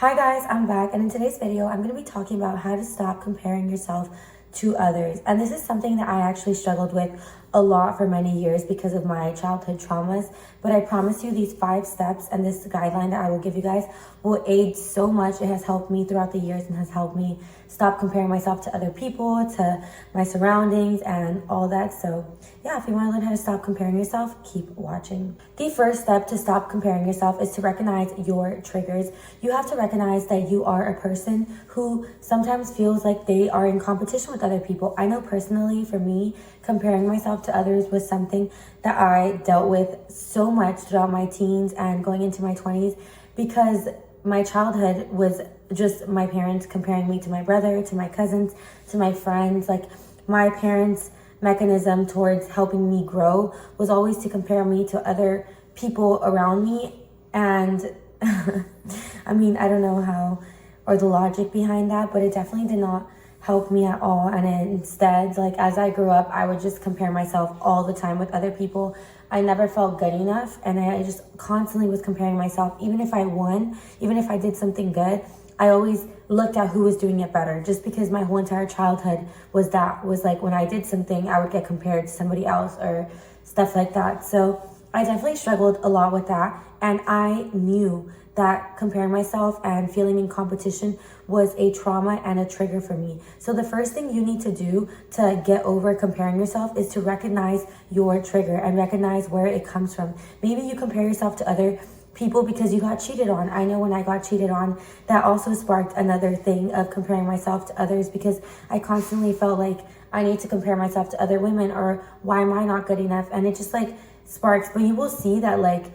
Hi guys, I'm back, and in today's video I'm going to be talking about how to stop comparing yourself to others. And this is something that I actually struggled with a lot for many years because of my childhood traumas. But I promise you these 5 steps and this guideline that I will give you guys will aid so much. It has helped me throughout the years and has helped me stop comparing myself to other people, to my surroundings and all that. So yeah, if you want to learn how to stop comparing yourself, keep watching. The first step to stop comparing yourself is to recognize your triggers. You have to recognize that you are a person who sometimes feels like they are in competition with other people. I know personally for me, comparing myself to others was something that I dealt with so much throughout my teens and going into my 20s, because my childhood was just my parents comparing me to my brother, to my cousins, to my friends. Like, my parents' mechanism towards helping me grow was always to compare me to other people around me. And I mean, I don't know how or the logic behind that, but it definitely did not help me at all. And instead, like, as I grew up, I would just compare myself all the time with other people. I never felt good enough, and I just constantly was comparing myself. Even if I won, even if I did something good, I always looked at who was doing it better, just because my whole entire childhood was like when I did something, I would get compared to somebody else or stuff like that. So I definitely struggled a lot with that, and I knew that comparing myself and feeling in competition was a trauma and a trigger for me. So the first thing you need to do to get over comparing yourself is to recognize your trigger and recognize where it comes from. Maybe you compare yourself to other people because you got cheated on. I know when I got cheated on, that also sparked another thing of comparing myself to others, because I constantly felt like I need to compare myself to other women, or why am I not good enough? And it just like sparks. But you will see that like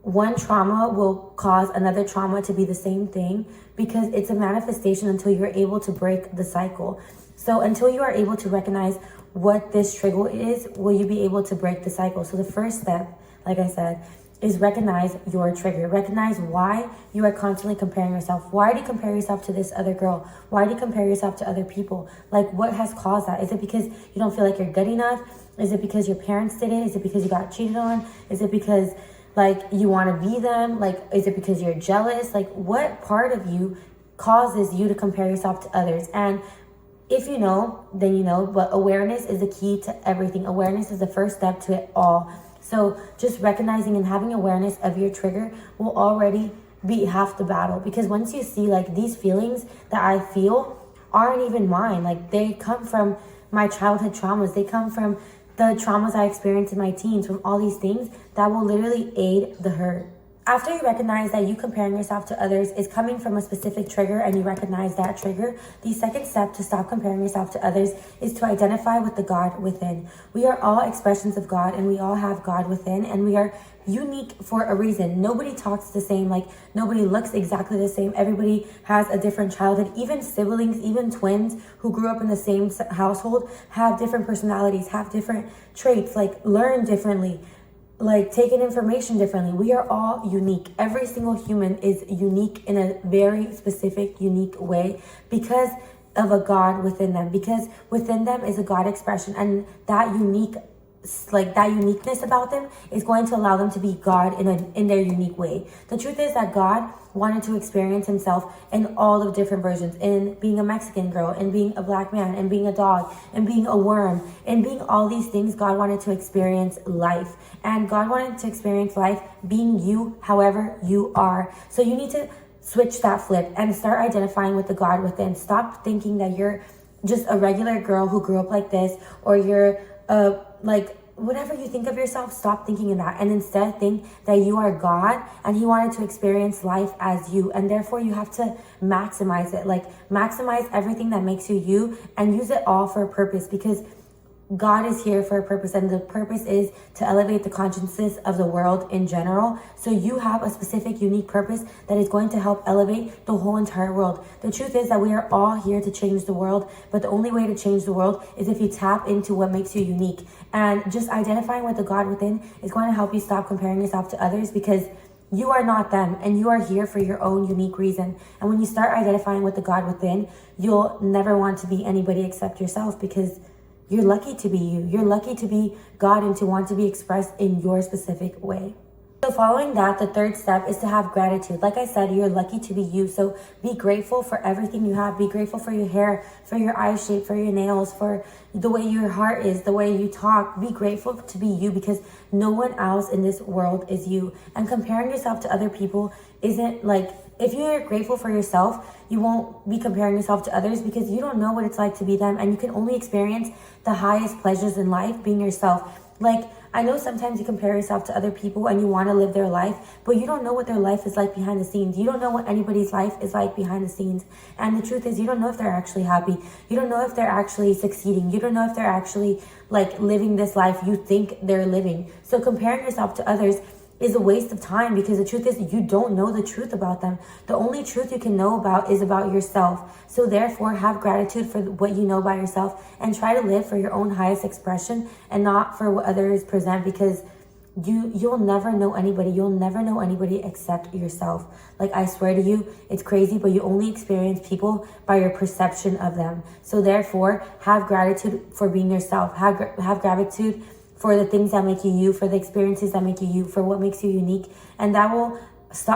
one trauma will cause another trauma to be the same thing, because it's a manifestation until you're able to break the cycle. So until you are able to recognize what this trigger is, will you be able to break the cycle. So the first step, like I said, is recognize your trigger. Recognize why you are constantly comparing yourself. Why do you compare yourself to this other girl? Why do you compare yourself to other people? Like, what has caused that? Is it because you don't feel like you're good enough? Is it because your parents did it? Is it because you got cheated on? Is it because like you want to be them? Like, is it because you're jealous? Like, what part of you causes you to compare yourself to others? And if you know, then you know, but awareness is the key to everything. Awareness is the first step to it all. So just recognizing and having awareness of your trigger will already be half the battle, because once you see like these feelings that I feel aren't even mine, like they come from my childhood traumas, they come from the traumas I experienced in my teens, from all these things that will literally aid the hurt. After you recognize that you comparing yourself to others is coming from a specific trigger, and you recognize that trigger, the second step to stop comparing yourself to others is to identify with the God within. We are all expressions of God, and we all have God within, and we are unique for a reason. Nobody talks the same, like nobody looks exactly the same. Everybody has a different childhood. Even siblings, even twins who grew up in the same household have different personalities, have different traits, like learn differently, like take in information differently. We are all unique. Every single human is unique in a very specific, unique way, because of a God within them, because within them is a God expression, and that uniqueness about them is going to allow them to be God in their unique way. The truth is that God wanted to experience himself in all of different versions, in being a Mexican girl, in being a black man, and being a dog, and being a worm, and being all these things. God wanted to experience life, and God wanted to experience life being you, however you are. So you need to switch that flip and start identifying with the God within. Stop thinking that you're just a regular girl who grew up like this, or you're like whatever you think of yourself. Stop thinking in that, and instead think that you are God, and he wanted to experience life as you, and therefore you have to maximize it. Like, maximize everything that makes you you, and use it all for a purpose, because God is here for a purpose, and the purpose is to elevate the consciousness of the world in general. So you have a specific, unique purpose that is going to help elevate the whole entire world. The truth is that we are all here to change the world, but the only way to change the world is if you tap into what makes you unique. And just identifying with the God within is going to help you stop comparing yourself to others, because you are not them, and you are here for your own unique reason. And when you start identifying with the God within, you'll never want to be anybody except yourself, because you're lucky to be you. You're lucky to be God and to want to be expressed in your specific way. So following that, the third step is to have gratitude. Like I said, you're lucky to be you. So be grateful for everything you have. Be grateful for your hair, for your eye shape, for your nails, for the way your heart is, the way you talk. Be grateful to be you, because no one else in this world is you. And comparing yourself to other people isn't like, if you're grateful for yourself, you won't be comparing yourself to others, because you don't know what it's like to be them. And you can only experience the highest pleasures in life being yourself. Like, I know sometimes you compare yourself to other people and you want to live their life, but you don't know what their life is like behind the scenes. You don't know what anybody's life is like behind the scenes. And the truth is, you don't know if they're actually happy. You don't know if they're actually succeeding. You don't know if they're actually like living this life you think they're living. So comparing yourself to others is a waste of time, because the truth is, you don't know the truth about them. The only truth you can know about is about yourself. So therefore, have gratitude for what you know about yourself, and try to live for your own highest expression and not for what others present, because you'll never know anybody. You'll never know anybody except yourself. Like, I swear to you, it's crazy, but you only experience people by your perception of them. So therefore, have gratitude for being yourself. Have gratitude for the things that make you you, for the experiences that make you you, for what makes you unique. And that will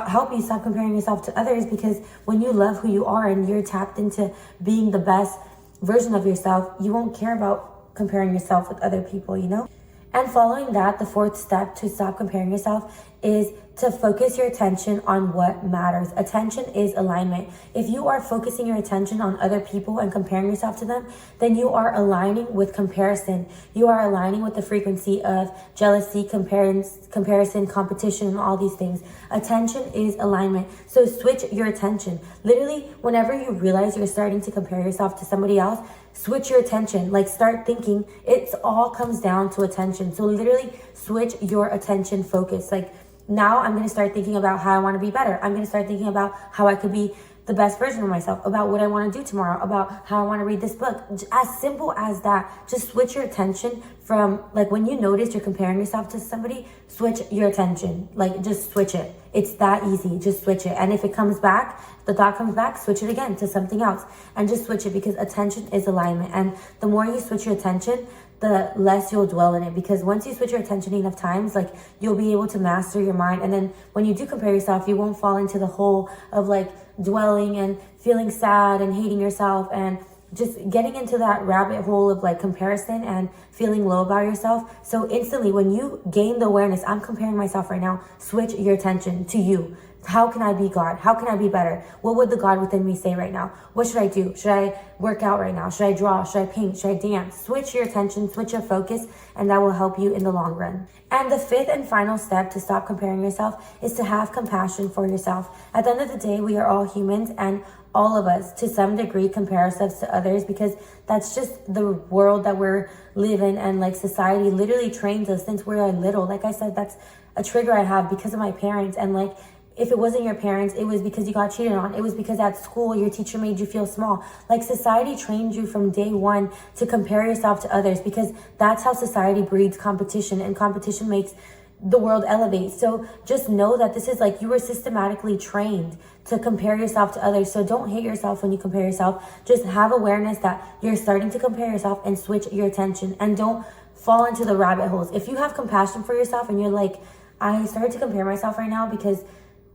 help you stop comparing yourself to others, because when you love who you are and you're tapped into being the best version of yourself, you won't care about comparing yourself with other people, you know? And following that, the fourth step to stop comparing yourself is to focus your attention on what matters. Attention is alignment. If you are focusing your attention on other people and comparing yourself to them, then you are aligning with comparison. You are aligning with the frequency of jealousy, comparison, competition, and all these things. Attention is alignment. So switch your attention. Literally, whenever you realize you're starting to compare yourself to somebody else, switch your attention. Like, start thinking. It all comes down to attention. So literally switch your attention focus. Like, now I'm going to start thinking about how I want to be better. I'm going to start thinking about how I could be the best version of myself, about what I want to do tomorrow, about how I want to read this book. As simple as that. Just switch your attention from, like, when you notice you're comparing yourself to somebody, switch your attention. Like, just switch it. It's that easy. Just switch it. And if it comes back, the thought comes back, switch it again to something else. And just switch it, because attention is alignment. And the more you switch your attention, the less you'll dwell in it. Because once you switch your attention enough times, like, you'll be able to master your mind. And then when you do compare yourself, you won't fall into the hole of like dwelling and feeling sad and hating yourself and just getting into that rabbit hole of like comparison and feeling low about yourself. So instantly, when you gain the awareness, I'm comparing myself right now, switch your attention to you. How can I be God? How can I be better? What would the God within me say right now? What should I do? Should I work out right now? Should I draw? Should I paint? Should I dance? Switch your attention, switch your focus, and that will help you in the long run. And the fifth and final step to stop comparing yourself is to have compassion for yourself. At the end of the day, we are all humans, and all of us, to some degree, compare ourselves to others, because that's just the world that we're living, and like society literally trains us since we're little. Like I said, that's a trigger I have because of my parents. And like, if it wasn't your parents, it was because you got cheated on. It was because at school, your teacher made you feel small. Like, society trained you from day one to compare yourself to others, because that's how society breeds competition, and competition makes the world elevate. So just know that this is like, you were systematically trained to compare yourself to others. So don't hate yourself when you compare yourself. Just have awareness that you're starting to compare yourself, and switch your attention, and don't fall into the rabbit holes. If you have compassion for yourself and you're like, I started to compare myself right now because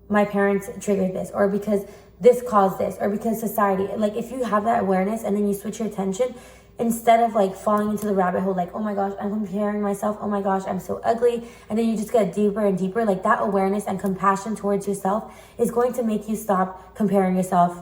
my parents triggered this, or because this caused this, or because society, like, if you have that awareness and then you switch your attention, instead of like falling into the rabbit hole, like, oh my gosh, I'm comparing myself, oh my gosh, I'm so ugly, and then you just get deeper and deeper, like, that awareness and compassion towards yourself is going to make you stop comparing yourself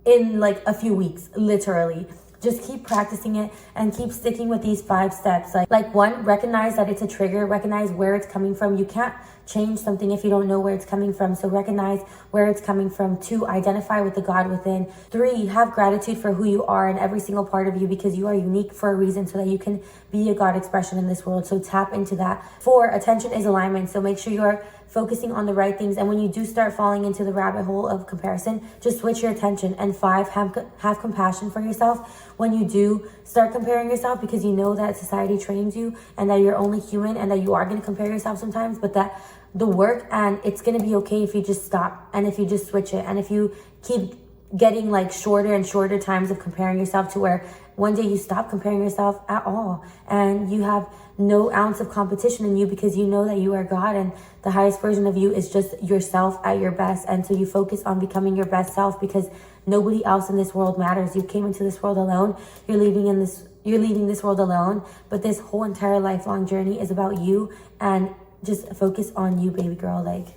in like a few weeks, literally. Just keep practicing it and keep sticking with these 5 steps. Like 1, recognize that it's a trigger. Recognize where it's coming from. You can't change something if you don't know where it's coming from. So recognize where it's coming from. 2, identify with the God within. 3, have gratitude for who you are and every single part of you, because you are unique for a reason, so that you can be a God expression in this world. So tap into that. 4, attention is alignment. So make sure you're focusing on the right things. And when you do start falling into the rabbit hole of comparison, just switch your attention. And 5, have compassion for yourself when you do start comparing yourself, because you know that society trains you, and that you're only human, and that you are going to compare yourself sometimes, but that the work, and it's going to be okay if you just stop, and if you just switch it, and if you keep getting like shorter and shorter times of comparing yourself, to where one day you stop comparing yourself at all, and you have no ounce of competition in you, because you know that you are God and the highest version of you is just yourself at your best. And so you focus on becoming your best self, because nobody else in this world matters. You came into this world alone. You're leaving this world alone. But this whole entire lifelong journey is about you, and just focus on you, baby girl. Like,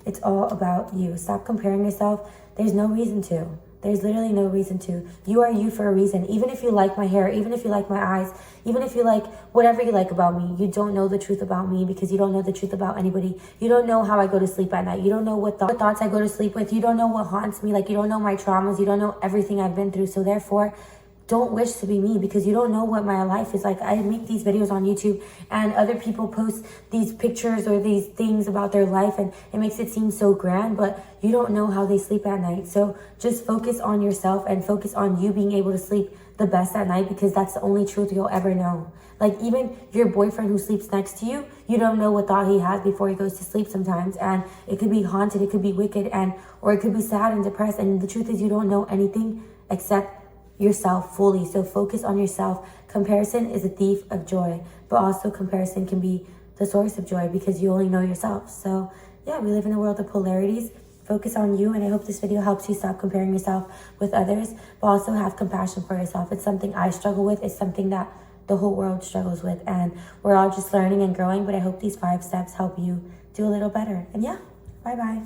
it's all about you. Stop comparing yourself. There's no reason to. There's literally no reason to. You are you for a reason. Even if you like my hair, even if you like my eyes, even if you like whatever you like about me, you don't know the truth about me, because you don't know the truth about anybody. You don't know how I go to sleep at night. You don't know what thoughts I go to sleep with. You don't know what haunts me. Like, you don't know my traumas. You don't know everything I've been through. So therefore, don't wish to be me, because you don't know what my life is like. I make these videos on YouTube and other people post these pictures or these things about their life, and it makes it seem so grand, but you don't know how they sleep at night. So just focus on yourself and focus on you being able to sleep the best at night, because that's the only truth you'll ever know. Like, even your boyfriend who sleeps next to you, you don't know what thought he has before he goes to sleep sometimes. And it could be haunted, it could be wicked, or it could be sad and depressed. And the truth is, you don't know anything except yourself fully. So focus on yourself. Comparison is a thief of joy, but also comparison can be the source of joy, because you only know yourself. So yeah, we live in a world of polarities. Focus on you, and I hope this video helps you stop comparing yourself with others, but also have compassion for yourself. It's something I struggle with. It's something that the whole world struggles with, and we're all just learning and growing. But I hope these 5 steps help you do a little better. And yeah, bye bye.